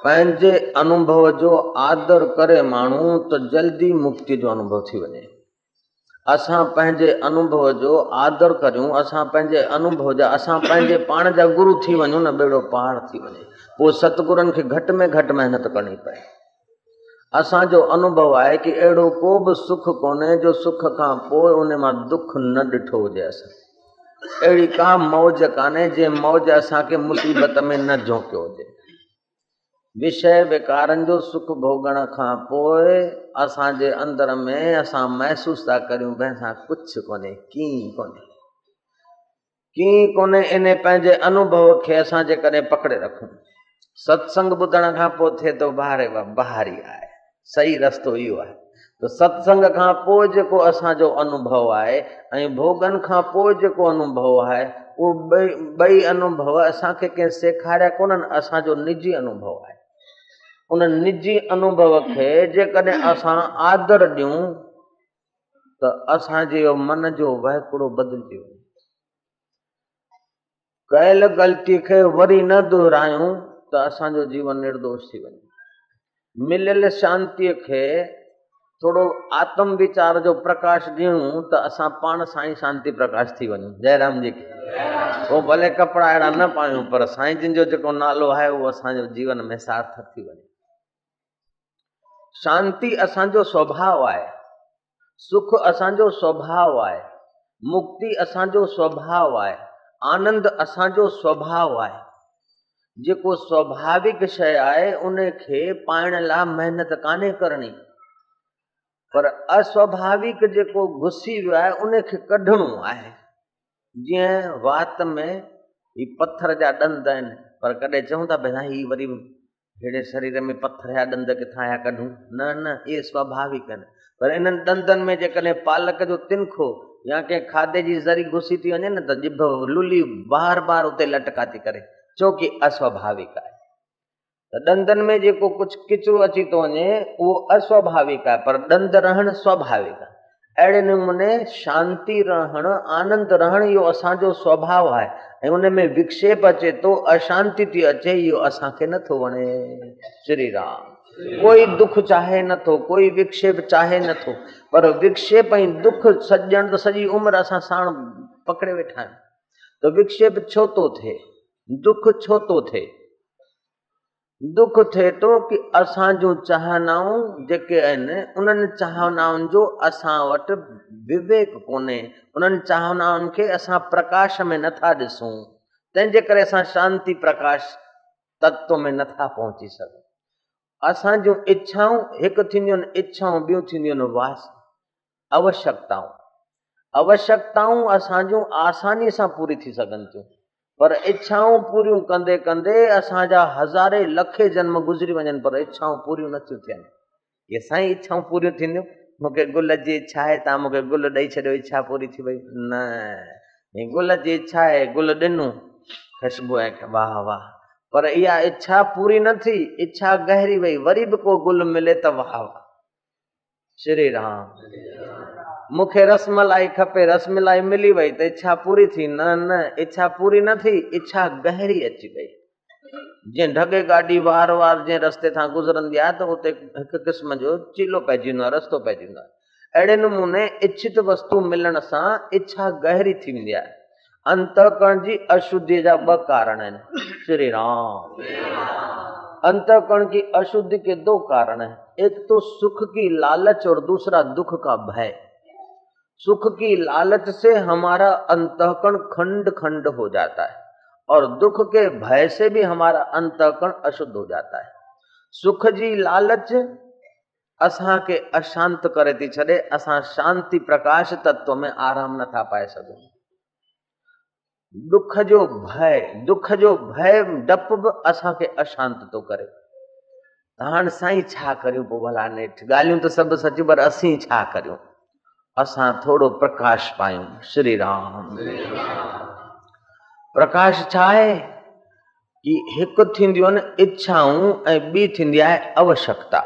पंहिंजे अनुभव जो आदर करे माण्हू तो जल्दी मुक्ति जो अनुभव थी वञे। असां पंहिंजे अनुभव जो आदर करियूं, असां पंहिंजे अनुभव जा असां पंहिंजे पाण जा गुरु थी वञूं न, बेड़ो पार थी वञे। पोइ सतगुरनि खे घटि में घटि महिनत करणी पए। असांजो अनुभव आहे कि अहिड़ो को बि सुख कोन्हे जो सुख खां पोइ उन मां दुख न ॾिठो हुजे। असां अहिड़ी का मौज कान्हे जे मौज असांखे मुसीबत में न झोंकियो हुजे। विषय विकारनि जो सुख भोगण खां पोइ असांजे अंदर में असां महसूस था करियूं भई असां कुझु कोन्हे, कीअं कोन्हे। इन पंहिंजे अनुभव खे असां जेकॾहिं पकड़े रखूं, सत्संग ॿुधण खां पोइ थिए थो बहारी आहे, सही रस्तो इहो आहे। तो सत्संग खां पोइ जेको असांजो अनुभव आहे ऐं भोगन खां पोइ जेको अनुभव आहे, उहो ॿई अनुभव असांखे कंहिं सेखारिया कोन्हनि, असांजो निजी अनुभव आहे। उन निजी अनुभव खे जेकॾहिं असां आदर ॾियूं त असांजे मन जो वहकुड़ो बदिलजी वञे। कयल ग़लती खे वरी न दोहरायूं त असांजो जीवन निर्दोष थी वञे। मिलियल शांतीअ खे थोड़ो आत्म विचार जो प्रकाश ॾियूं त असां पाण साईं शांति प्रकाश थी वञूं। जयराम जी की। पोइ भले कपिड़ा अहिड़ा न पायूं पर साईं जिन जो जेको नालो आहे उहो असांजो जीवन में सार्थक थी वञे। शांति असांजो स्वभाव आहे, सुख असांजो स्वभाव आहे, मुक्ति असांजो स्वभाव आहे, आनंद असांजो स्वभाव आहे। जेको स्वाभाविक शइ आहे उन खे पाइण लाइ महिनत कान्हे करणी, पर अस्वाभाविक जेको घुसी वियो आहे उन खे कढणो आहे। जीअं वात में ही पत्थर जा ॾंद आहिनि, पर कॾहिं चऊं था भई ही वरी अहिड़े शरीर में पत्थर जा ॾंद किथां या कढूं, न, इहे स्वाभाविक आहिनि। पर इन्हनि ॾंदनि में जेकॾहिं पालक जो तिनखो या कंहिं खाधे जी ज़री घुसी थी वञे न त जिभ लुली बार बार उते लटका थी करे, छो कि अस्वाभाविक आहे। त ॾंदनि में जेको कुझु किचिरो अची थो वञे उहो अस्वाभाविक आहे, पर ॾंद रहणु स्वाभाविक आहे। अहिड़े नमूने शांति रहणु, आनंद रहणु इहो असांजो स्वभाव आहे ऐं उन में विक्षेप अचे थो, अशांति थी अचे, इहो असांखे नथो वणे। श्री राम। कोई दुख चाहे नथो, कोई विक्षेप चाहे नथो, पर विक्षेप ऐं दुख सॼण त सॼी उमिरि असां साण पकड़े वेठा आहियूं। त विक्षेप छो थो थिए, दुख छो थो थिए? दुख थिए थो कि असां जूं चाहनाऊं जेके आहिनि उन्हनि चाहनाउनि जो असां वटि विवेक कोन्हे, उन्हनि चाहनाउनि खे असां प्रकाश में नथा ॾिसूं, तंहिंजे करे असां शांति प्रकाश तत्व में नथा पहुची सघूं। असां जूं इच्छाऊं हिकु थींदियूं आहिनि इच्छाऊं, ॿियूं थींदियूं आहिनि आवश्यकताऊं। आवश्यकताऊं असां जूं आसानी सां पूरी थी सघनि थियूं, पर इच्छाऊं पूरियूं कंदे कंदे असांजा हज़ारे लखे जन्म गुज़री वञनि पर इच्छाऊं पूरियूं नथियूं थियनि। ये साईं इच्छाऊं पूरियूं थींदियूं, मूंखे गुल जी इच्छा आहे, तव्हां मूंखे गुल ॾेई छॾियो, इच्छा पूरी थी वई। न, गुल जी इच्छा आहे, गुल ॾिनूं, ख़ुशबू आहे, वाह वाह, पर इहा इच्छा पूरी न थी, इच्छा गहरी वई, वरी बि को गुल मिले त वाह वाह। श्री राम। मूंखे रसमलाई खपे, रसमलाई मिली वई त इच्छा पूरी थी? न, इच्छा पूरी न थी, इच्छा गहरी अची वई। जीअं ढगे गाॾी वार वार जंहिं रस्ते तां गुज़रंदी आहे त उते हिकु क़िस्म जो चीलो पइजी वेंदो आहे, रस्तो पइजी वेंदो आहे। अहिड़े नमूने इच्छित वस्तु मिलण सां इच्छा गहरी थी वेंदी आहे। अंतःकरण जी अशुद्धि जा ॿ कारण आहिनि। श्री राम। अंतःकरण की अशुद्धि के दो कारण हैं, एक तो सुख की लालच और दूसरा दुख का भय। सुख की लालच से हमारा अंतःकरण खंड खंड हो जाता है और दुख के भय से भी हमारा अंतःकरण अशुद्ध हो जाता है। सुख जी लालच असां के अशांत करे थी छॾे, असां शांति प्रकाश तत्व में आराम नथा पाए सघूं। दुख जो भय डप बि असांखे अशांत थो करे। हाणे साईं छा करियूं पोइ भला नेठि, ॻाल्हियूं त सभु सचियूं, पर असीं छा करियूं? असां थोड़ो प्रकाश पायूं। श्री राम। प्रकाश छा आहे कि हिकु थींदियूं आहिनि इच्छाऊं ऐं ॿी थींदी आहे आवश्यकता।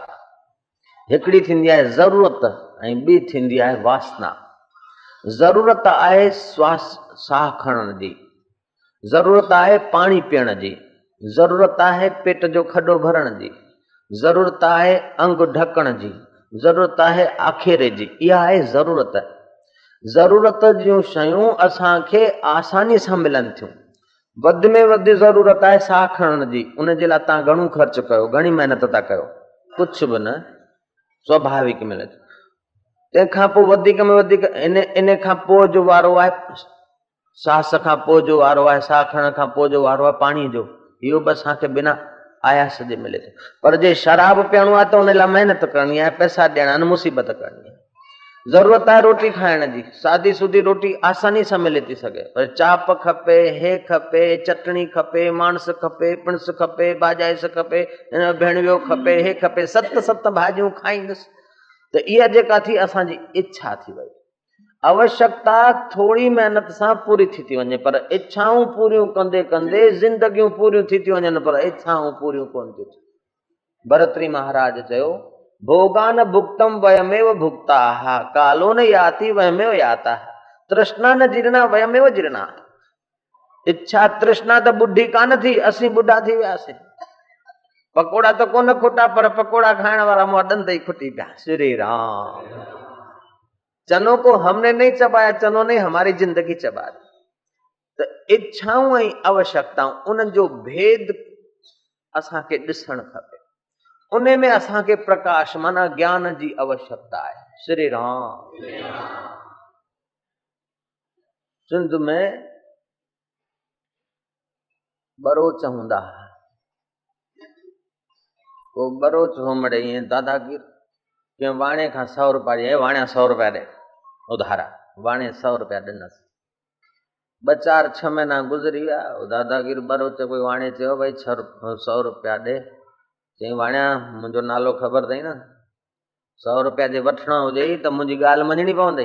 हिकिड़ी थींदी आहे ज़रूरत ऐं ॿी थींदी आहे वासना। ज़रूरत आहे साह खणण जी, ज़रूरत आहे पाणी पीअण जी, ज़रूरत आहे पेट जो खॾो भरण जी, ज़रूरत आहे अंग ढकण जी, ज़रूरत आहे आखेरे जी। इहा आहे ज़रूरत। ज़रूरत जूं शयूं असांखे आसानी सां मिलनि थियूं। वध में वधि ज़रूरत आहे साह खणण जी, उन जे लाइ तव्हां घणो ख़र्च कयो, घणी महिनत था कयो, कुझु बि न, स्वाभाविक मिले थो। तंहिंखां पोइ वधीक में वधीक इन खां पोइ जो वारो आहे, सांस खां पोइ जो वारो आहे, साह खणण खां पोइ जो वारो आहे पाणी जो। इहो बि असांखे बिना आयास जे मिले थो। पर जे शराब पीअणो आहे त उन लाइ महिनत करणी आहे, पैसा ॾियणा आहिनि, मुसीबत करणी आहे। ज़रूरत आहे रोटी खाइण जी, सादी सुदी रोटी आसानी सां मिले थी सघे, पर चाप खपे, हे खपे, चटणी खपे, मांस खपे, पिणस खपे, बाजाइस खपे, भेणवियो खपे, हे खपे, सत भाॼियूं खाईंदुसि, त इहा जेका थी असांजी इच्छा थी वई। आवश्यकता थोड़ी मेहनत सां पूरी थी थी वञे, पर इच्छाऊं पूरियूं कंदे कंदे ज़िंदगियूं पूरियूं थी थी वञनि, पर इच्छाऊं पूरियूं कोन थियूं थियनि। भरतरी महाराज चयो, भोगान भुक्तम वयमेव भुक्ता, कालो न याति वयमेव याता, तृष्णा न जीर्णा वयमेव जीर्णा। इच्छा तृष्णा त बुढ़ी कान थी, असीं बुढ़ा थी वियासीं। पकोड़ा तो कोन खुटा, पर पकोड़ा खाइण वारा मुंहं ॾंद ई खुटी पिया। श्री राम। चनों को हमने नहीं चबाया, चनों ने हमारी जिंदगी चबा दी। तो इच्छाऊं ऐं आवश्यकताऊं, उन्हनि जो भेद असांखे ॾिसणु खपे। उन में असांखे प्रकाश माना ज्ञान जी आवश्यकता है। श्री राम। सिंध में बरोच हूंदा, वो बरोच होमड़े ईअं दादागीर कंहिं वाणे खां 100 रुपया ॾे, वाणिया 100 रुपया ॾे उधारा, वाणे 100 रुपया ॾिनसि। 2-4 6 महीना गुज़री विया, दादागीर बरोच कोई वाणे चयो भई 100 रुपया ॾे। चई वाणिया मुंहिंजो नालो ख़बर अथई न, 100 रुपया जे वठणो हुजे त मुंहिंजी ॻाल्हि मञणी पवंदी।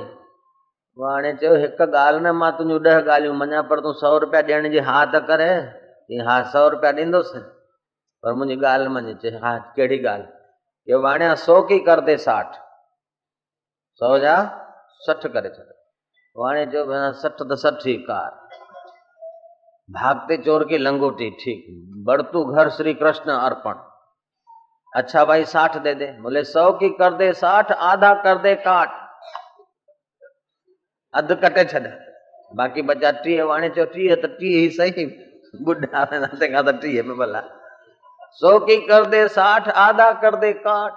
वाणे चयो हिकु ॻाल्हि न, मां तुंहिंजूं 10 ॻाल्हियूं मञा, पर तूं 100 रुपया ॾियण जी हा त करे। चई हा 100 रुपया ॾींदुसि, पर मुंहिंजी ॻाल्हि मञ। चई हा कहिड़ी ॻाल्हि? कि वाणिया 100 की कर दे 60, 100 जा 60 करे छॾ। वाणे चयो 60 त 60 ही कार। भागते चोर की लंगोटी, ठीक, बढ़तू घर श्री कृष्ण अर्पण। अच्छा भाई 60 दे दे। बोले 100 की कर दे 60, आधा कर दे काट, अध कटे छॾ, बाक़ी बचा 30। वाणे चयो 30 त 30 ही सही, बुढ़ा तंहिंखां त 30 में भला। 100 की कर दे 60, आधा कर दे काट।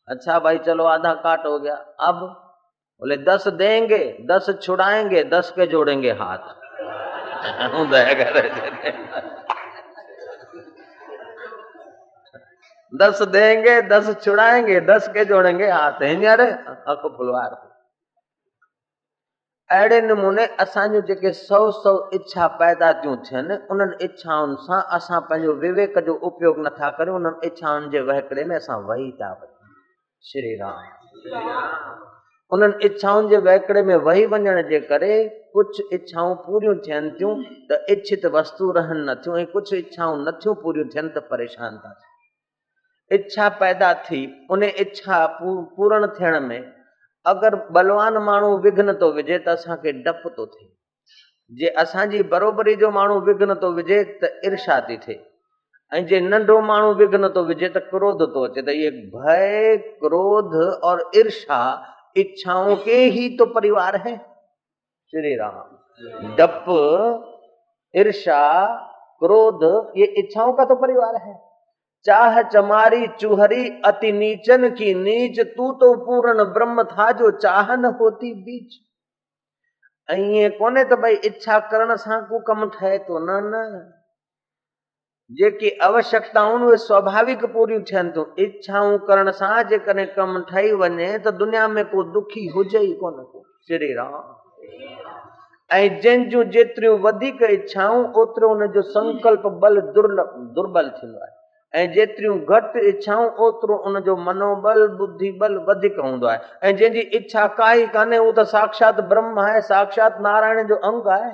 अच्छा भाई चलो आधा काट हो गया। अब बोले 10 देंगे, 10 छुड़ाएंगे, 10 के जोड़ेंगे हाथ। 10 देंगे, 10 छुड़ाएंगे, 10 के जोड़ेंगे हाथ। हींअर अख फुलवार। अहिड़े नमूने असांजूं जेके 100 इच्छा पैदा थियूं थियनि, उन्हनि इच्छाउनि सां असां पंहिंजो विवेक जो उपयोग नथा करियूं, उन्हनि इच्छाउनि जे वहकड़े में असां वही था वञूं। श्री राम। उन्हनि इच्छाउनि जे वहकड़े में वही वञण जे करे कुझु इच्छाऊं पूरियूं थियनि थियूं त इच्छित वस्तु रहनि नथियूं, ऐं कुझु इच्छाऊं नथियूं पूरियूं थियनि त परेशान था थियनि। इच्छा पैदा थी, उन इच्छा पूर्ण थियण में अगर बलवान माण्हू विघ्न तो विझे त असांखे डप तो थिए, जे असांजी बरोबरी जो माण्हू विघ्न तो विझे त ईर्षा थी थिए, ऐं जे नंढो माण्हू विघ्न तो विझे त क्रोध तो अचे। त ये भय, क्रोध और ईर्षा इच्छाओं के ही तो परिवार है। श्री राम। डप, ईर्षा, क्रोध, ये इच्छाओं का तो परिवार है। चाह चमारी चूहरी अति नीचन की नीच, तू तो पूर्ण ब्रह्म था जो चाह न होती बीच। ऐं कोने त भई इच्छा करण सां को कम ठहे तो, न न, जेकी आवश्यकताऊं उहे स्वाभाविक पूरियूं थियनि थियूं। इच्छाऊं करण सां जेकॾहिं कम ठही वञे त दुनिया में को दुखी हुजे ई कोन को। श्री राम। ऐं जंहिंजूं जेतिरियूं वधीक इच्छाऊं ओतिरो उनजो संकल्प बल दुर्बल थींदो आहे, ऐं जेतिरियूं घटि इच्छाऊं ओतिरो उनजो मनोबल बुद्धि बल वधीक हूंदो आहे। ऐं जंहिंजी इच्छा काई कान्हे उहो त साक्षात ब्रह्म आहे, साक्षात नारायण जो अंग आहे।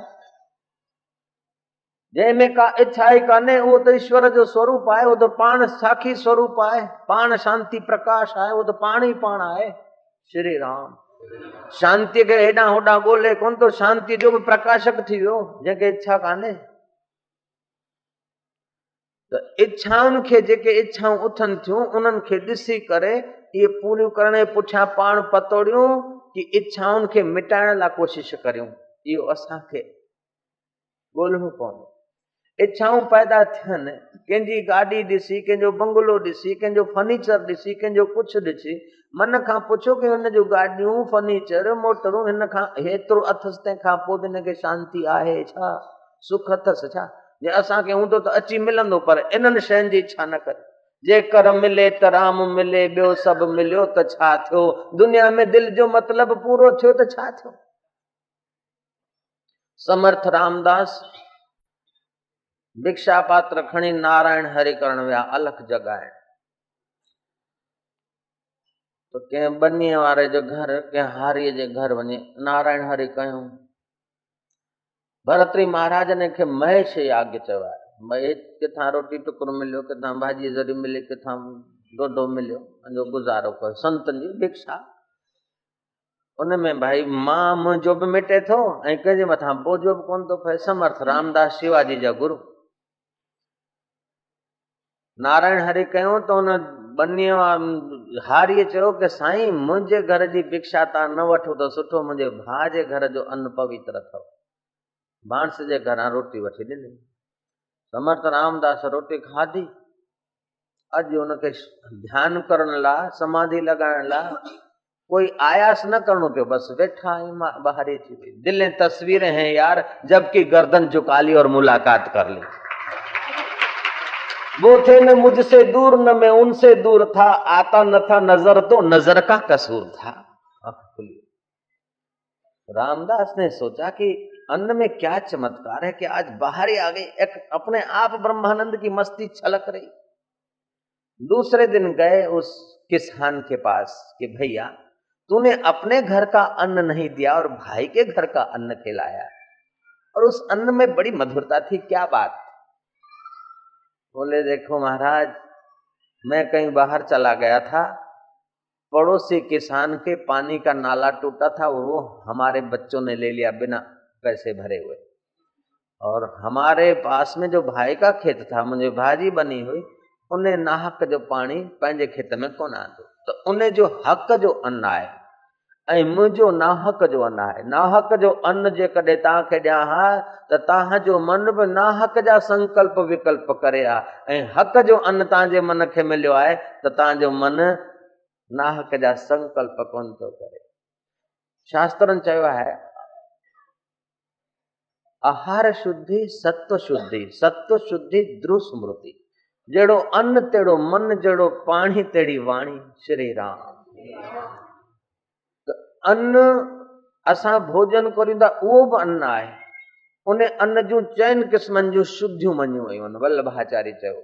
जंहिंमें का इच्छा ई कान्हे उहो त ईश्वर जो स्वरूप आहे, उहो त पाण साखी स्वरूप आहे, पाण शांति प्रकाश आहे, उहो त पाण ई पाण आहे। श्री राम। शांति खे हेॾां होॾां ॻोल्हे कोन थो, शांति जो बि प्रकाशक थी वियो जंहिंखे इच्छा कान्हे। तो इच्छाउनि खे जेके इच्छाऊं उथनि थियूं उन्हनि खे ॾिसी करे इहे पूरियूं करण जे पुठियां पाण पतोड़ियूं कि इच्छाउनि खे मिटाइण लाइ कोशिश करियूं। इहो असांखे ॻोल्हणो पवंदो। इच्छाऊं पैदा थियनि, कंहिंजी गाॾी ॾिसी, कंहिंजो बंगलो ॾिसी, कंहिंजो फर्नीचर ॾिसी, कंहिंजो कुझु ॾिसी, मन खां पुछो कि हिन जूं गाॾियूं, फर्नीचर, मोटरूं हिन खां हेतिरो अथसि, तंहिंखां पोइ बि हिनखे शांती आहे छा, सुख अथसि छा? जे असांखे हूंदो त अची मिलंदो, पर इन्हनि शयुनि जी इच्छा न करे। जेकर मिले त राम मिले, ॿियो सभु मिलियो त छा थियो? दुनिया में दिलि जो मतिलबु पूरो थियो त छा थियो? समर्थ रामदास भिक्षा पात्र खणी नारायण हरि करण विया, अलख जगाइण। तो कंहिं बनीअ वारे जो घर, कंहिं हारीअ जे घर वञी नारायण हरि कयूं। भरतरी महाराज ने खे महेश याज्ञ चयो आहे। महेश किथां रोटी टुकुर मिलियो, किथां भाॼी ज़री मिली, किथां ॾोढो मिलियो, पंहिंजो गुज़ारो कयो। संतनि जी भिक्षा उनमें भाई मां मुंहिंजो बि मिटे थो ऐं कंहिंजे मथां बोझो बि कोन थो पए। समर्थ रामदास शिवाजी जा गुरु नारायण हरि कयूं त उन बनीअ हारीअ चयो कि साईं मुंहिंजे घर जी भिक्षा तव्हां न वठो त सुठो, मुंहिंजे भाउ जे घर जो अन्न पवित्र अथव। बांस जे घरां रोटी वठी ॾिनी। समर्थ रामदास रोटी खाधी। अॼु उनखे ध्यानु करण लाइ, समाधि लॻाइण लाइ कोई आयास न करणो पियो, बस वेठा आहियूं, बाहर अची वई। दिलें तस्वीरें हैं यार, जबकि गर्दन झुका ली और मुलाकात कर ली। वो थे न मुझसे दूर, न मैं उनसे दूर था, आता न था नजर तो नजर का कसूर था। रामदास ने सोचा कि अन्न में क्या चमत्कार है कि आज बाहर ही आ गई, एक अपने आप ब्रह्मानंद की मस्ती छलक रही। दूसरे दिन गए उस किसान के पास कि भैया तूने अपने घर का अन्न नहीं दिया और भाई के घर का अन्न खिलाया, और उस अन्न में बड़ी मधुरता थी, क्या बात? बोले देखो महाराज, मैं कहीं बाहर चला गया था, पड़ोसी किसान के पानी का नाला टूटा था, वो हमारे बच्चों ने ले लिया बिना पैसे भरे हुए, और हमारे पास में जो भाई का खेत था, मुझे भाजी बनी हुई, उन्हें नाहक जो पानी पंहिंजे खेत में कोन आंदो, तो उन्हें जो हक जो अन्न आहे ऐं मुंहिंजो नाहक जो अन्न आहे। नाहक जो अन्न जेकॾहिं तव्हांखे ॾियां हा त तव्हांजो मन बि नाहक जा संकल्प विकल्प करे हा, ऐं हक जो अन्न तव्हांजे मन खे मिलियो आहे त तव्हांजो मन नाहक जा संकल्प कोन थो करे। शास्त्रनि चयो आहे आहार शुद्धि सत्व शुद्धि, सत्व शुद्धि ध्रुव स्मृति। जहिड़ो अन्न तेड़ो मन, जहिड़ो पाणी तेड़ी वाणी। श्री राम। अन्न असां भोजन करियूं था, उहो बि अन्न आहे। उन अन्न जूं चइनि क़िस्मनि जूं शुद्धियूं मञियूं वयूं आहिनि। वल्लभाचार्य चयो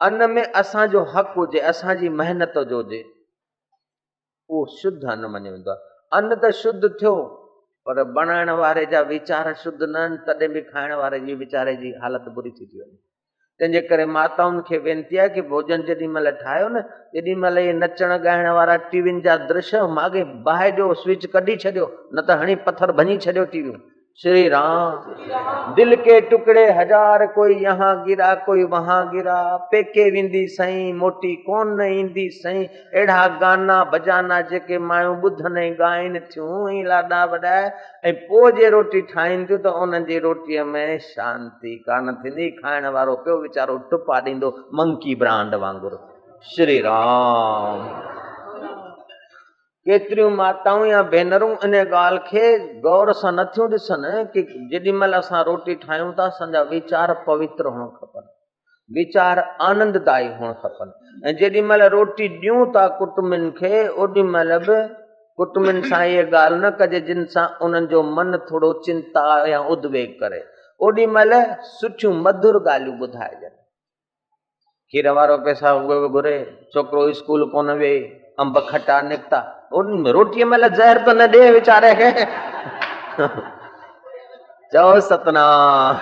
अन्न में असांजो हक़ हुजे, असांजी महिनत जो हुजे, उहो शुद्ध अन्न मञियो वेंदो आहे। अन्न त शुद्ध थियो, पर बनाइण वारे जा वीचार शुद्ध न आहिनि, तॾहिं बि खाइण वारे जी वीचारे जी हालत बुरी थी थी वञे। तंहिंजे करे माताउनि खे वेनिती आहे कि भोजन जेॾी महिल ठाहियो न, तेॾी महिल इहे नचण ॻाइण वारा टीवियुनि जा दृश्य मागे बाहि ॾियो, स्विच कढी छॾियो, न त हणी पत्थर भञी छॾियो टीवियूं। श्री राम। दिल के टुकड़े हजार, कोई यहाँ गिरा कोई वहां गिरा, पेके वेंदी सही मोटी कोन न ईंदी सही। अहिड़ा गाना बजाना जेके मायूं ॿुधनि ॻाइनि थियूं, ई लाॾा वॾाए, ऐं पोइ जे रोटी ठाहिनि थियूं त उन्हनि जी रोटीअ में शांती कान थींदी। खाइण वारो पियो वीचारो टुपा ॾींदो मंकी ब्रांड वांगुरु। श्री राम। केतिरियूं माताऊं या भेनरूं इन ॻाल्हि खे गौर सां नथियूं ॾिसनि कि जेॾी महिल असां रोटी ठाहियूं था, असांजा वीचार पवित्र हुअण खपनि, वीचार आनंददायी हुअण खपनि। ऐं जेॾी महिल रोटी ॾियूं था कुटुंबनि खे, ओॾी महिल बि कुटुंबनि सां इहे ॻाल्हि न कजे जिन सां उन्हनि जो मन थोरो चिंता या उद्वेग करे। ओॾी महिल सुठियूं मधुर ॻाल्हियूं ॿुधाइजनि। खीर वारो पैसा उहे बि घुरे, छोकिरो स्कूल कोन विए, अंब खटा निकिता, रोटीअ महिल ज़हर त न ॾे वीचारे खे। चओ सतनाम।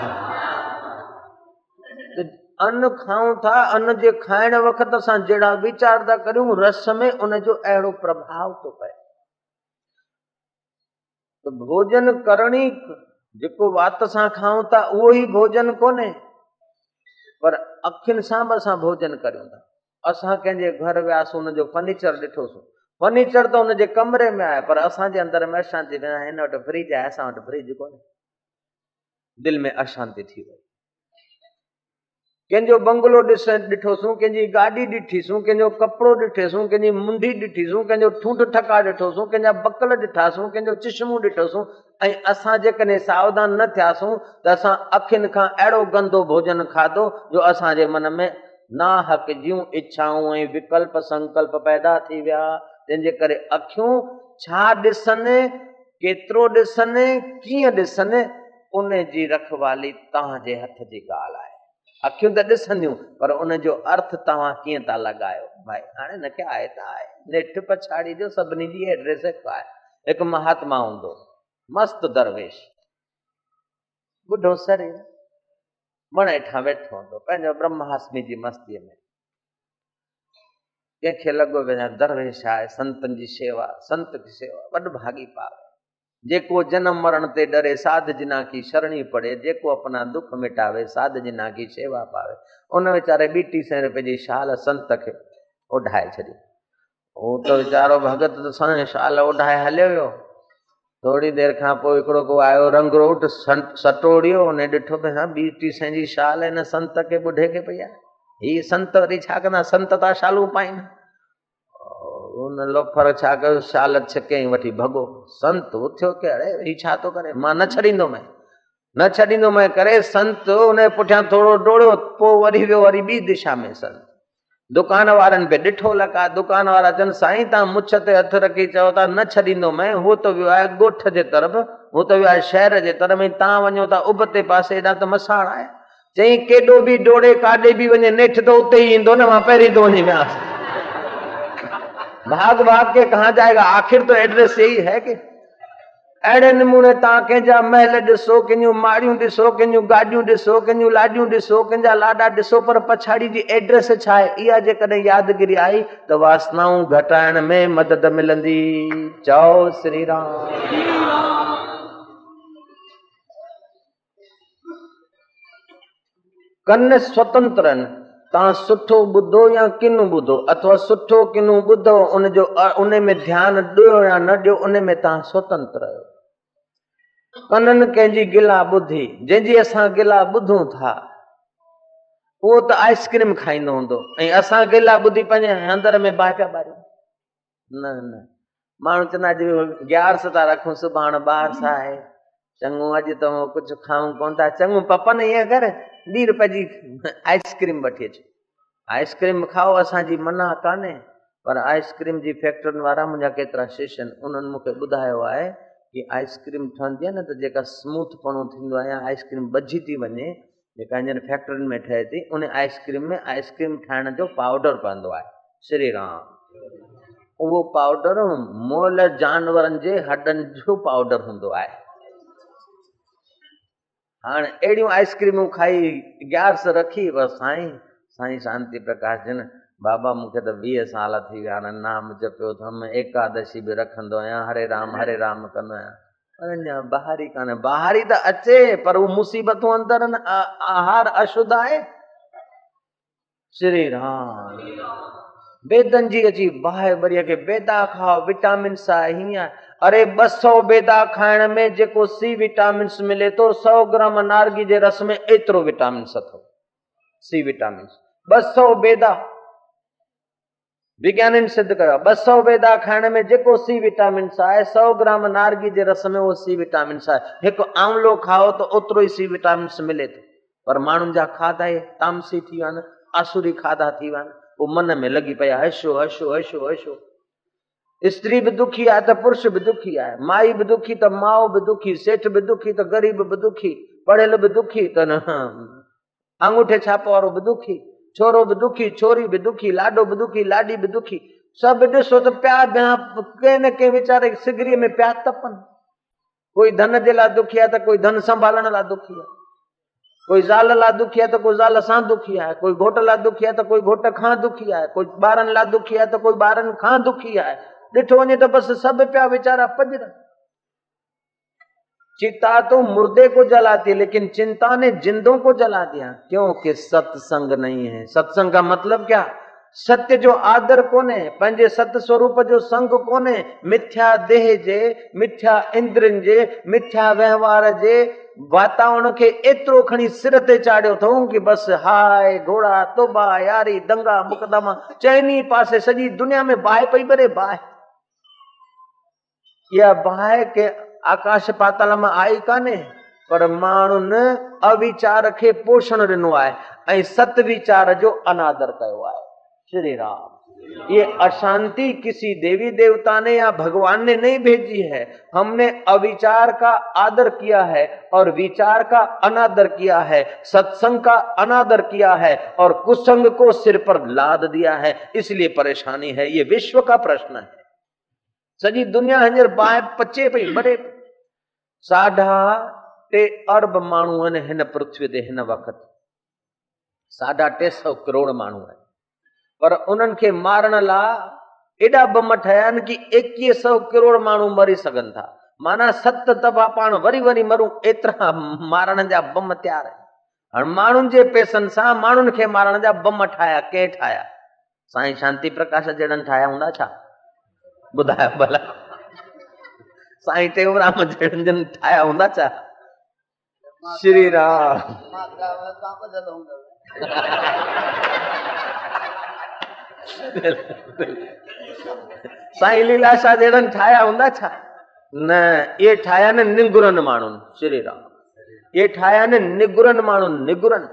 अन्न खाऊं था, अन्न जे खाइण वक़्त असां जहिड़ा वीचार था करियूं, रस में उनजो अहिड़ो प्रभाव थो पए। तो भोजन करणी जेको वात सां खाऊं था, उहो ई भोजन कोन्हे। पर अखियुनि सां बि असां भोजन करियूं था। असां कंहिंजे घर वियासीं, हुनजो फर्नीचर ॾिठोसीं, फर्नीचर त हुनजे कमरे में आहे, पर असांजे अंदर में अशांति। हिन वटि फ्रिज आहे, असां वटि फ्रिज कोन्हे, दिलि में अशांति थी वई। कंहिंजो बंगलो ॾिठोसीं, कंहिंजी गाॾी ॾिठीसूं, कंहिंजो कपिड़ो ॾिठोसीं, कंहिंजी मुंडी ॾिठीसूं, कंहिंजो ठूंठ ठका ॾिठोसीं, कंहिंजा बकल ॾिठासूं, कंहिंजो चिश्मू ॾिठोसीं, ऐं असां जेकॾहिं सावधान न थियासूं त असां अखियुनि खां अहिड़ो गंदो भोजन खाधो जो असांजे मन में नाहक जूं इच्छाऊं ऐं विकल्प संकल्प पैदा थी विया। तंहिंजे करे अखियूं छा ॾिसनि, केतिरो ॾिसनि, कीअं ॾिसनि, उन जी रखवाली तव्हांजे हथ जी ॻाल्हि आहे। अखियूं त ॾिसंदियूं, पर उनजो अर्थ तव्हां कीअं था लॻायो। भाई हाणे न क्या आहे त आहे, नेठि पछाड़ी जो सभिनी जी एड्रेस हिकु आहे। हिकु महात्मा हूंदो, मस्त दरवेश, ॿुढो शरीर, वण हेठां वेठो हूंदो पंहिंजो ब्रह्मास्मि जी मस्तीअ में। कंहिंखे लॻो वञा दरवेश आहे, संतनि जी सेवा, संत की सेवा वॾ भागी पावे। जेको जन्म मरण ते डरे साध जिना की शरणी पड़े, जेको अपना दुख मिटावे साध जिना की सेवा पावे। उन वीचारे 200 रुपए जी शाल संत खे ओढ़ाए छॾी। उहो त वीचारो भगत त साईं शाल ओढ़ाए हलियो वियो। थोड़ी देर खां पोइ हिकिड़ो को आयो रंगरोट सटोड़ियो, उन ॾिठो त 200 जी शाल हिन संत खे ॿुढे खे पई आहे। ही संत वरी छा कंदा, संत था शालूं पाइनि। उन लोफर छा कयो, शाल छिकई वठी भॻो। संत उथियो के अड़े ही छा थो करे, मां न छॾींदोमांइ, न छॾींदोमांइ करे संत उन पुठियां थोरो डोड़ियो, पोइ वरी वियो वरी ॿी दिशा में। संत दुकान वारनि पे ॾिठो लका, दुकान वारा चवनि साईं तव्हां मुछ ते हथ रखी चओ था न छॾींदोमांइ, हू त वियो आहे ॻोठ जे तरफ़, हू त वियो आहे शहर जे तरफ़, ऐं तव्हां वञो था उबते पासे, हेॾा त मसाण आहे। चई केॾो बि डोड़े काॾे बि वञे, नेठि त उते ई ईंदो न, मां पहिरीं तो वञी वियासीं। भाग भाग के कहाँ जाएगा, आखिर तो एड्रेस यही है कि। अहिड़े नमूने तव्हां कंहिंजा महल ॾिसो, कंहिंजूं माड़ियूं ॾिसो, कंहिंजूं गाॾियूं ॾिसो, कंहिंजूं लाॾियूं ॾिसो, कंहिंजा लाॾा ॾिसो, पर पछाड़ी जी एड्रेस छा आहे, इहा जेकॾहिं यादगिरी आई त वासनाऊं घटाइण में मदद मिलंदी। चओ श्री राम। कन स्वतंत्र आहिनि। तव्हां सुठो ॿुधो या किन ॿुधो, अथवा सुठो किन ॿुधो, उनजो उन में ध्यानु ॾियो या न ॾियो, उन में तव्हां स्वतंत्र आहियो। कननि कंहिंजी गिला ॿुधी, जंहिंजी असां गिला ॿुधूं था उहो त आइस्क्रीम खाईंदो हूंदो, ऐं असां गिला ॿुधी पंहिंजे अंदर में बाहि पिया ॿारियूं। न न, माण्हू चवंदा अॼु ग्यारस था रखूं, सुभाणे ॿारस आहे, चङो अॼु त कुझु खाऊं कोन था। चङो पपन ईअं कर, 2 रुपए जी आइस्क्रीम वठी अच, आइस्क्रीम खाओ, असांजी मना कान्हे। पर आइस्क्रीम जी फैक्ट्रियुनि वारा मुंहिंजा केतिरा शिष्य आहिनि, उन्हनि मूंखे ॿुधायो आहे कि आइस्क्रीम ठहंदी आहे न त जेका स्मूथ पणो थींदो आहे, आइस्क्रीम बची थी वञे, जेका हींअर फैक्ट्रियुनि में ठहे थी, उन आइस्क्रीम में आइस्क्रीम ठाहिण जो पाउडर पवंदो आहे। श्री राम। उहो पाउडर मोल जानवरनि जे हॾनि जो पाउडर हूंदो आहे। हाणे अहिड़ियूं आइस्क्रीमूं खाई ग्यारस रखी, बसि साईं शांति प्रकाश जन बाबा मूंखे त 20 साल थी विया, हाणे नाम जपियो अथम, एकादशी बि रखंदो आहियां, हरे राम कंदो आहियां, पर अञा ॿाहिरी कान्हे। ॿाहिरी त अचे, पर उहे मुसीबतूं अंदर आहिनि, आहार अशुद्ध आहे। श्री राम। बेदनि जी अची बाहि बरीअ खे बेदा खाओ, विटामिन आहे, हीअं। अरे 200 बेदा खाइण में जेको सी विटामिन मिले थो, 100 ग्राम नारगी जे रस में एतिरो विटामिन अथव, सी विटामिन। 200 बेदा विज्ञानिन सिद्ध कयो, 200 बेदा खाइण में जेको सी विटामिन आहे, 100 ग्राम नारगी जे रस में उहो सी विटामिन आहे। हिकु आंवलो खाओ त ओतिरो ई सी विटामिन मिले थो। पर माण्हुनि जा खाधा तामसी थी विया आहिनि, आसुरी खाधा थी विया आहिनि, वो मन में लगी पया हशो हशो हशो हशो। स्त्री भी दुखी आहे त पुरुष भी दुखी आहे, माई भी दुखी त माओ भी दुखी, सेठ भी दुखी त गरीब भी दुखी, पढ़ियल भी दुखी त अंगूठे छाप वारो भी दुखी, छोरो भी दुखी, छोरी भी दुखी, लाडो भी दुखी, लाडी भी दुखी। सब ॾिसो त प्या कंहिं न कंहिं वीचारे सिगरीअ में प्या तपनि। कोई धन जे लाइ दुखी आहे त कोई धन संभालण लाइ दुखी आहे, कोई ज़ाल लाइ दुखी आहे त कोई ज़ाल सां दुखी आहे, कोई घोट लाइ दुखी आहे त कोई घोट खां दुखी आहे, कोई ॿारनि लाइ दुखी आहे त कोई ॿारनि खां दुखी आहे। ॾिठो वञे त बसि सभु पिया वीचारा पजरनि। चिता तो मुर्दे को जलाती है, लेकिन चिंता ने जिंदों को जला दिया, क्योंकि सत्संग नहीं है। सत्संग का मतलब क्या? सत्य जो आदर कोने, पंहिंजे सत स्वरूप जो संग कोने, मिथ्या देह जे, मिथ्या इंद्रियन जे, मिथ्या व्यवहार जे वातावरण के एतिरो खणी सिर ते चाढ़ियो अथऊं कि बस हाय घोड़ा तोबा यारी दंगा मुकदमा चइनी पासे सॼी दुनिया में बाहि पई भरे बाहि। इहा बाहि के आकाश पाताल में आई कान्हे, पर माण्हुनि अविचार खे पोषण ॾिनो आहे ऐं सत विचार जो अनादर कयो आहे। श्री राम, ये अशांति किसी देवी देवता ने या भगवान ने नहीं भेजी है, हमने अविचार का आदर किया है और विचार का अनादर किया है, सत्संग का अनादर किया है और कुसंग को सिर पर लाद दिया है, इसलिए परेशानी है। ये विश्व का प्रश्न है। सॼी दुनिया हींअर बाहि पचे पई भरे। 3.5 अरब माण्हू आहिनि हिन पृथ्वी ते हिन वक़्तु। 350 करोड़ माण्हू आहिनि, पर उन्हनि खे मारण लाइ एॾा बम ठहिया आहिनि कि 2100 करोड़ माण्हू मरी सघनि था। माना 7 दफ़ा पाण वरी वरी मरूं, एतिरा मारण जा बम तयार आहिनि। हाणे माण्हुनि जे पैसनि सां माण्हुनि खे मारण जा बम ठाहिया, कंहिं ठाहिया? साईं शांति प्रकाश जहिड़नि ठाहिया हूंदा छा? ॿुधायो भला। साईं टेऊंराम जहिड़नि ठाहिया हूंदा छा? श्री राम। साईं लीलाशाह जहिड़नि ठाहिया हूंदा छा? न, ये ठाहिया न निगुरनि माण्हुनि। श्री राम, ये ठाहिया न निगुरनि माण्हुनि। निगुरनि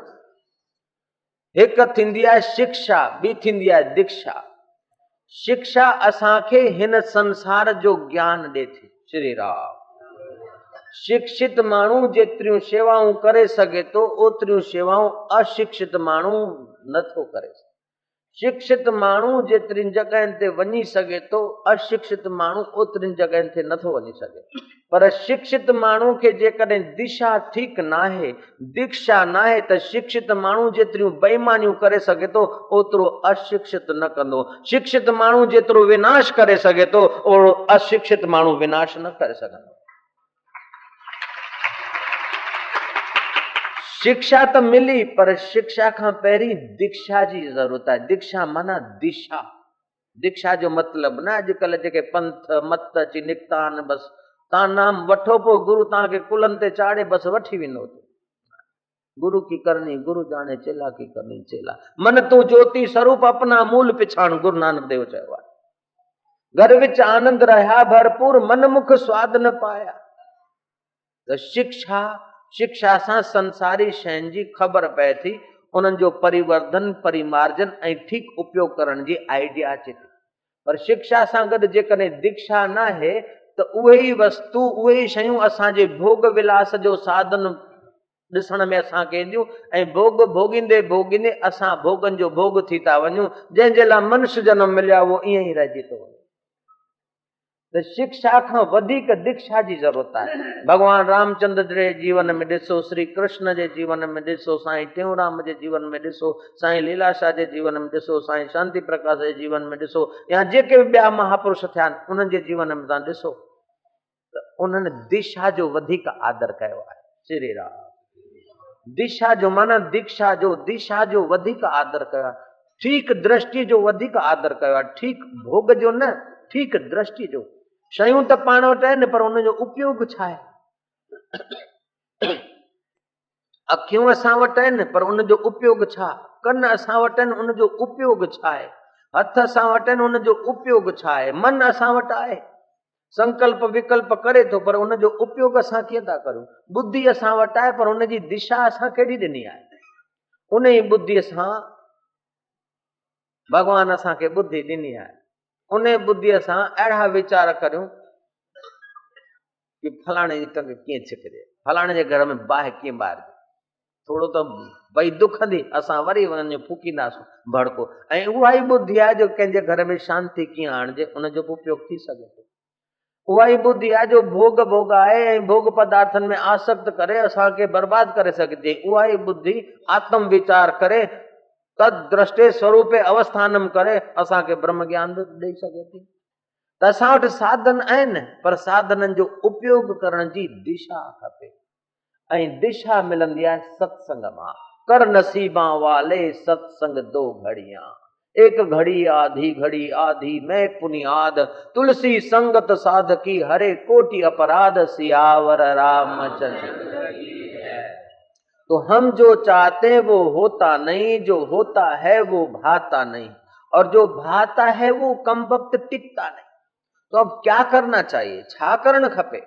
हिकु थींदी आहे शिक्षा, ॿी थींदी आहे दीक्षा। शिक्षा असांखे हिन संसार जो ज्ञान ॾे थी। श्री राम, शिक्षित माण्हू जेतिरियूं शेवाऊं करे सघे थो, ओतिरियूं शेवाऊं अशिक्षित माण्हू नथो करे। शिक्षित माण्हू जेतिरियुनि जॻहियुनि ते वञी सघे थो, अशिक्षित माण्हू ओतिरियुनि जॻहियुनि ते नथो वञी सघे। पर शिक्षित माण्हू खे जेकॾहिं दिशा ठीक नाहे, दीक्षा नाहे, त शिक्षित माण्हू जेतिरियूं बेईमानियूं करे सघे थो, ओतिरो अशिक्षित न कंदो। शिक्षित माण्हू जेतिरो विनाश करे सघे थो, ओड़ो अशिक्षित माण्हू विनाश न करे सघंदो। शिक्षा तो मिली, पर शिक्षा खां पहिरीं दीक्षा जी ज़रूरत आहे। दीक्षा माना दिशा। दीक्षा जो मतलब न अॼुकल्ह जेके पंथ मत अची निकिता आहिनि, बस तव्हां नाम वठो, पोइ गुरु तव्हांखे कुलनि ते चाढ़े बस वठी वेंदो। गुरु की करनी गुरु जाने, चेला की करनी चेला। मन तू ज्योति स्वरूप अपना मूल पिछाण, गुरु नानक देव चयो आहे। घर विच आनंद रहा भरपूर, मन मुख स्वाद न पाया। त शिक्षा सां संसारी शयुनि जी ख़बर पए थी, उन्हनि जो परिवर्धन, परिमार्जन ऐं ठीक उपयोग करण जी आइडिया अचे थी। पर शिक्षा सां गॾु जेकॾहिं दीक्षा न आहे, त उहे ई वस्तु, उहे ई शयूं असांजे भोग विलास जो साधन ॾिसण में असांखे ईंदियूं, ऐं भोग भोगींदे भोगींदे असां भोगनि जो भोग थी था वञूं। जंहिंजे लाइ मनुष्य जन्म मिलियो आहे, उहो ईअं ई रहिजी थो वञे। त शिक्षा खां वधीक दीक्षा जी ज़रूरत आहे। भगवान रामचंद्र जे जीवन में ॾिसो, श्री कृष्ण जे जीवन में ॾिसो, साईं टेऊंराम जे जीवन में ॾिसो, साईं लीलाशाह जे जीवन में ॾिसो, साईं शांति प्रकाश जे जीवन में ॾिसो, या जेके बि ॿिया महापुरुष थिया आहिनि, उन्हनि जे जीवन में तव्हां ॾिसो त उन्हनि दिशा जो वधीक आदर कयो आहे। श्री राम, दिशा जो माना दीक्षा जो, दिशा जो वधीक आदर कयो आहे। ठीक दृष्टि जो वधीक आदर कयो आहे। ठीक भोग जो न, ठीक दृष्टि जो। शयूं त पाण वटि आहिनि, पर उनजो उपयोग छा आहे? अखियूं असां वटि आहिनि, पर उनजो उपयोग छा? कन असां वटि आहिनि, उनजो उपयोग छा आहे? हथ असां वटि आहिनि, उनजो उपयोग छा आहे? मन असां वटि आहे, संकल्प विकल्प करे थो, पर उनजो उपयोग असां कीअं था करूं? बुद्धि असां वटि आहे, पर उनजी दिशा असां कहिड़ी ॾिनी आहे? उन ई बुद्धीअ सां भगवान असांखे बुद्धि ॾिनी आहे। उन बुद्धीअ सां अहिड़ा वीचार करियूं कि फलाणे जी टंग कीअं छिकजे, फलाणे जे घर में बाहि कीअं ॿारिजे। थोरो त भई दुखंदी, असां वरी वञी फूकींदासीं भड़को। ऐं उहा ई बुद्धि आहे जो कंहिंजे घर में शांति कीअं आणिजे, उनजो बि उपयोग थी सघे थो। उहा ई बुद्धि आहे जो भोग भोग आहे ऐं भोग पदार्थनि में आसक्त करे असांखे बर्बाद करे सघिजे। उहा ई बुद्धि आत्म विचार करे, तद दृष्टे स्वरूपे अवस्थानम करे असांखे ब्रह्म ज्ञान बि ॾेई सघे थी। त असां वटि साधन आहिनि, पर साधननि जो उपयोग करण जी दिशा खपे, ऐं दिशा मिलंदी आहे सत्संग मां। कर नसीबा वाले सत्संग दो घड़ियां, एक घड़ी आधी मैं पुनियाद, तुलसी संगत साधकी हरे कोटि अपराध, सियावर रामचंद्र। तो हम जो चाहते हैं वो होता नहीं, जो होता है वो भाता नहीं, और जो भाता है वो कम वक्त टिकता नहीं। तो अब क्या करना चाहिए, छा करण खपे?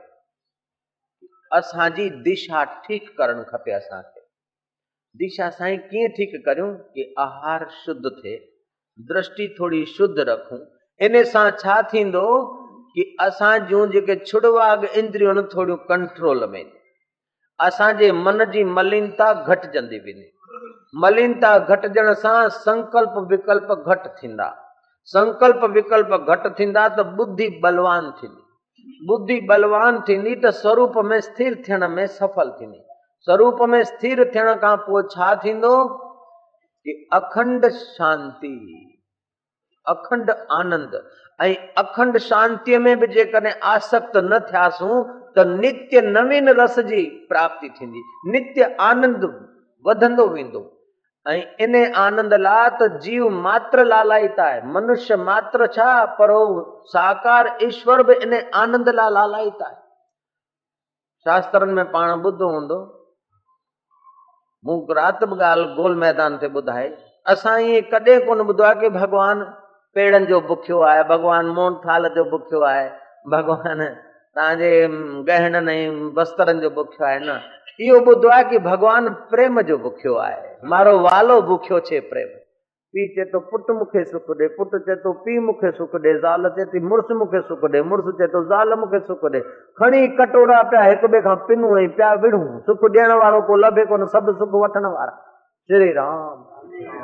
असांजी दिशा ठीक करण खपे। असांखे दिशा साईं कीअं ठीक करियूं कि आहार शुद्ध थे, दृष्टि थोड़ी शुद्ध रखूं। इन सां छा थींदो कि असां जूं जेके छुड़वाग इंद्रियूं थोड़ियूं कंट्रोल में, असांजे मन जी मलिनता घटिजंदी वेंदी। मलिनता घटिजण सां संकल्प विकल्प घटि थींदा। संकल्प विकल्प घटि थींदा त बुद्धि बलवान थींदी। बुद्धि बलवान थींदी त स्वरूप में स्थिर थियण में सफल थींदी। स्वरूप में स्थिर थियण खां पोइ छा थींदो कि अखंड शांति, अखंड आनंद, ऐं अखंड शांतीअ में बि जेकॾहिं आसक्त न थियासूं त नित्य नवीन रस जी प्राप्ति थींदी, नित्य आनंद वधंदो वेंदो। ऐं इन आनंद लाइ त जीव मात्र लालायित आहे, मनुष्य मात्र छा पर साकार ईश्वर बि इन आनंद लाइ लालायित आहे। शास्त्रनि में पाण ॿुधो हूंदो, मूं राति बि ॻाल्हि गोल मैदान ते ॿुधाई, असां ईअं कॾहिं कोन ॿुधो आहे कि भॻवान पेड़नि जो बुखियो आहे, भॻवान मोहन थाल जो बुखियो आहे, भॻवान तव्हांजे गहननि ऐं वस्त्रनि जो बुखियो आहे। न, इहो ॿुधो आहे कि भॻवान प्रेम जो बुखियो आहे। मारो वालो बुखियो छे प्रेम। पीउ चए थो पुट मूंखे सुख ॾे, पुट चए थो पीउ मूंखे सुख ॾे, ज़ाल चए थी मुड़ुस मूंखे सुख ॾे, मुड़ुस चए थो ज़ाल मूंखे सुख ॾे। खणी कटोरा पिया हिक ॿिए खां पिनूं ऐं पिया विढ़ूं, सुख ॾियण वारो को लभे कोन, सभु सुख वठण वारा। श्री राम।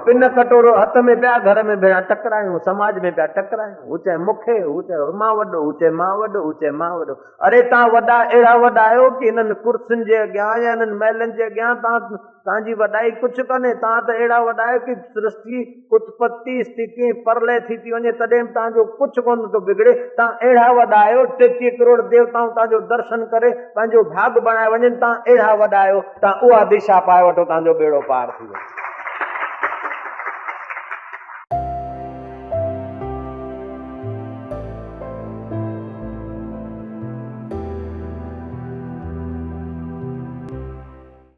पिन कटोरो हथ में पिया, घर में पिया टकरायूं, समाज में पिया टकरायूं, हू चए मूंखे, हू चए मां वॾो, हू चए मां वॾो, हू चए मां वॾो। अरे तव्हां वॾा अहिड़ा वॾा आहियो कि हिननि कुर्सियुनि जे अॻियां या हिननि महलनि जे अॻियां तव्हांजी वॾाई कुझु कोन्हे। तव्हां त अहिड़ा वॾा आहियो कि सृष्टि उत्पत्ति स्थिति परलय थी वञे तॾहिं बि तव्हांजो कुझु कोन थो बिगड़े। तव्हां अहिड़ा वॾा आहियो, 33 करोड़ देवताऊं तव्हांजो दर्शन करे पंहिंजो भाग बणाए वञनि, तव्हां अहिड़ा वॾा आहियो। तव्हां उहा दिशा पाए वठो, तव्हांजो बेड़ो पार थी वञे।